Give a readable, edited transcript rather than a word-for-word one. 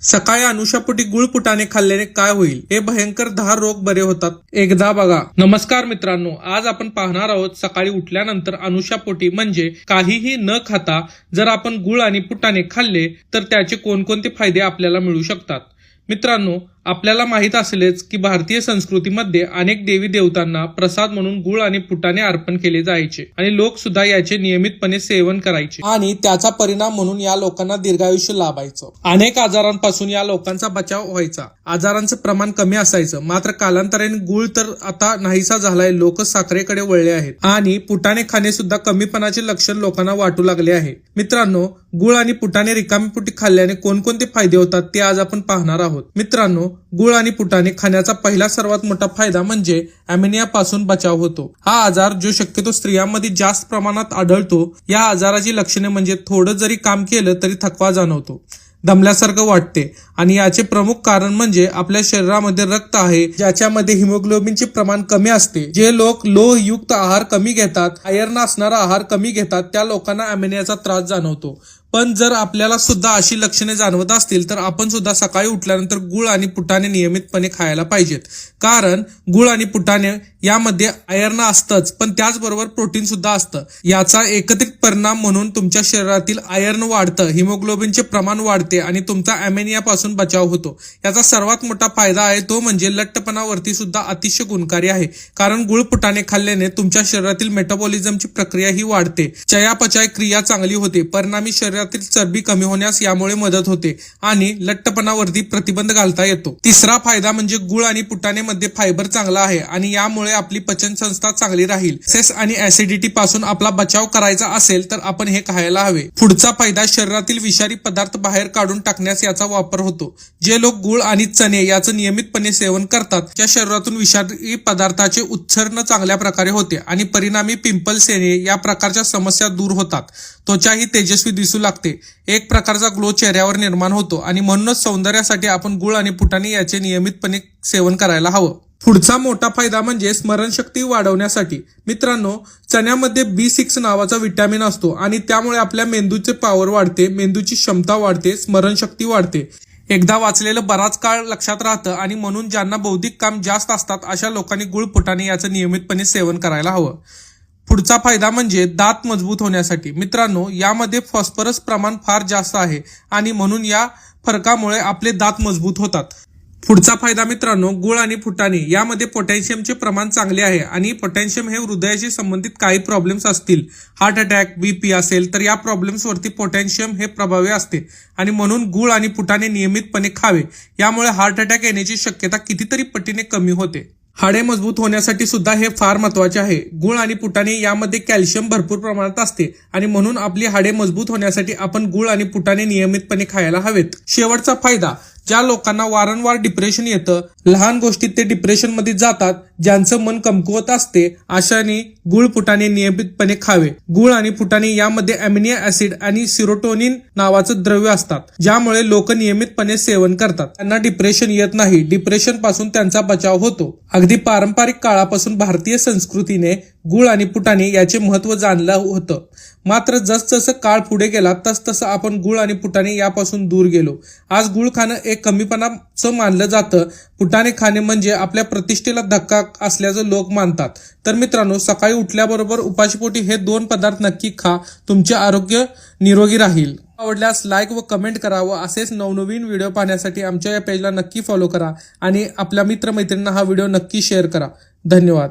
सकाळी अनुशापोटी गुळपुटाने खाल्ल्याने काय होईल? हे भयंकर 10 रोग बरे होतात, एकदा बघा. नमस्कार मित्रांनो, आज आपण पाहणार आहोत सकाळी उठल्यानंतर अनुशापोटी म्हणजे काहीही न खाता जर आपण गुळ आणि फुटाणे खाल्ले तर त्याचे कोणकोणते फायदे आपल्याला मिळू शकतात. मित्रांनो, आपल्याला माहित असेलच की भारतीय संस्कृतीमध्ये अनेक देवी देवतांना प्रसाद म्हणून गुळ आणि फुटाणे अर्पण केले जायचे आणि लोक सुद्धा याचे नियमितपणे सेवन करायचे आणि त्याचा परिणाम म्हणून या लोकांना दीर्घायुष्य लाभायचं. अनेक आजारांपासून या लोकांचा बचाव व्हायचा. आजारांचं प्रमाण कमी असायचं. मात्र कालांतराने गुळ तर आता नाहीसा झालाय. लोक साखरेकडे वळले आहेत आणि फुटाणे खाणे सुद्धा कमीपणाचे लक्षण लोकांना वाटू लागले आहे. मित्रांनो, गुळ आणि फुटाणे रिकामी पोटी खाल्ल्याने कोणकोणते फायदे होतात ते आज आपण पाहणार आहोत. मित्रांनो, गुळ आणि फुटाणे खाण्याचा पहिला सर्वात मोठा फायदा म्हणजे अॅमेनिया पासून बचाव होतो. हा आजार जो शक्यतो स्त्रियांमध्ये जास्त प्रमाणात आढळतो. या आजाराची लक्षणे म्हणजे थोडं जरी काम केलं तरी थकवा जाणवतो, दमल्यासारखं वाटते आणि याचे प्रमुख कारण म्हणजे आपल्या शरीरामध्ये रक्त आहे ज्याच्यामध्ये हिमोग्लोबिनचे प्रमाण कमी असते. जे लोक लोहयुक्त आहार कमी घेतात, आयर्न असणारा आहार कमी घेतात, त्या लोकांना अॅमेनियाचा त्रास जाणवतो. पण जर आपल्याला सुद्धा अशी लक्षणे जाणवत असतील तर आपण सुद्धा सकाळी उठल्यानंतर गुळ आणि फुटाणे नियमितपणे खायला पाहिजेत. कारण गुळ आणि फुटाणे यामध्ये आयर्न असतंच, पण त्याचबरोबर प्रोटीन सुद्धा असतं. याचा एकत्रित परिणाम म्हणून तुमच्या शरीरातील आयर्न वाढतं, हिमोग्लोबिनचे प्रमाण वाढते आणि तुमचा अॅमेनिया पासून बचाव होतो. याचा सर्वात मोठा फायदा आहे तो म्हणजे लठ्ठपणावरती सुद्धा अतिशय गुणकारी आहे. कारण गुळ फुटाणे खाल्ल्याने तुमच्या शरीरातील मेटाबॉलिझमची प्रक्रिया ही वाढते, चयापचय क्रिया चांगली होते, परिणामी शरीरातील चरबी कमी होण्यास यामुळे मदत होते आणि लठ्ठपणावरती प्रतिबंध घालता येतो. तिसरा फायदा म्हणजे गुळ आणि फुटाणे मध्ये फायबर चांगला आहे आणि यामुळे आपली पचन संस्था चांगली राहील. सेस आणि ऍसिडिटी पासून आपला बचाव करायचा असेल तर आपण हे खायला हवे. पुढचा फायदा शरीरातील विषारी पदार्थ बाहेर काढून टाकण्यास याचा वापर होतो. जे लोक गुळ आणि चणे याचं नियमितपणे सेवन करतात त्या शरीरातून विषारी पदार्थाचे उत्सर्जन चांगल्या प्रकारे होते आणि परिणामी पिंपल्स येणे या प्रकारच्या समस्या दूर होतात. त्वचाही तेजस्वी दिसू लागते. एक प्रकारचा ग्लो चेहऱ्यावर निर्माण होतो आणि म्हणूनच सौंदर्यासाठी आपण गुळ आणि फुटाणे याचे नियमितपणे सेवन करायला हवं. पुढचा मोठा फायदा म्हणजे स्मरणशक्ती वाढवण्यासाठी. मित्रांनो, चण्यामध्ये B6 नावाचा विटॅमिन असतो आणि त्यामुळे आपल्या मेंदूचे पॉवर वाढते, मेंदूची क्षमता वाढते, स्मरणशक्ती वाढते. एकदा वाचलेलं बराच काळ लक्षात राहतं आणि म्हणून ज्यांना बौद्धिक काम जास्त असतात अशा लोकांनी गुळ फुटाणे याचं नियमितपणे सेवन करायला हवं. पुढचा फायदा म्हणजे दात मजबूत होण्यासाठी. मित्रांनो, यामध्ये फॉस्फरस प्रमाण फार जास्त आहे आणि म्हणून या फरकामुळे आपले दात मजबूत होतात. पुढचा फायदा मित्रांनो, गुळ आणि फुटाणे यामध्ये पोटॅशियमचे प्रमाण चांगले आहे आणि पोटॅशियम हे हृदयाशी संबंधित काही प्रॉब्लेम्स असतील, हार्ट अटॅक, BP असेल तर या प्रॉब्लेम्स वरती पोटॅशियम हे प्रभावी असते आणि म्हणून गुळ आणि फुटाणे नियमितपणे खावे. यामुळे हार्ट अटॅक येण्याची शक्यता कितीतरी पटीने कमी होते. हाडे मजबूत होण्यासाठी सुद्धा हे फार महत्वाचे आहे. गुळ आणि फुटाणे यामध्ये कॅल्शियम भरपूर प्रमाणात असते आणि म्हणून आपली हाडे मजबूत होण्यासाठी आपण गुळ आणि फुटाणे नियमितपणे खायला हवेत. शेवटचा फायदा, ज्या लोकांना वारंवार डिप्रेशन येतं, लहान गोष्टीत ते डिप्रेशन मध्ये जातात, ज्यांचं मन कमकुवत असते, अशाने गुळ फुटाणे नियमितपणे खावे. गुळ आणि फुटाणे यामध्ये अॅमिनो ऍसिड आणि सिरोटोनिन नावाचं द्रव्य असतात, ज्यामुळे लोक नियमितपणे सेवन करतात. त्यांना डिप्रेशन येत नाही. डिप्रेशन पासून त्यांचा बचाव होतो. अगदी पारंपरिक काळापासून भारतीय संस्कृतीने गुळ आणि फुटाणे याचे महत्व जाणलं होतं. मात्र जसजसं काळ पुढे गेला तसतसं आपण गुळ आणि फुटाणे यापासून दूर गेलो. आज गुळ खाणं एक कमीपणाचं मानलं जातं. फुटाणे खाणे म्हणजे आपल्या प्रतिष्ठेला धक्का असल्याचं लोक मानतात. तर मित्रांनो, सकाळी उठल्याबरोबर उपाशीपोटी हे 2 पदार्थ नक्की खा. तुमचे आरोग्य निरोगी राहील. आवडल्यास लाईक व कमेंट करा व असेच नवनवीन व्हिडिओ पाहण्यासाठी आमच्या या पेजला नक्की फॉलो करा आणि आपल्या मित्रमैत्रिणींना हा व्हिडिओ नक्की शेअर करा. धन्यवाद.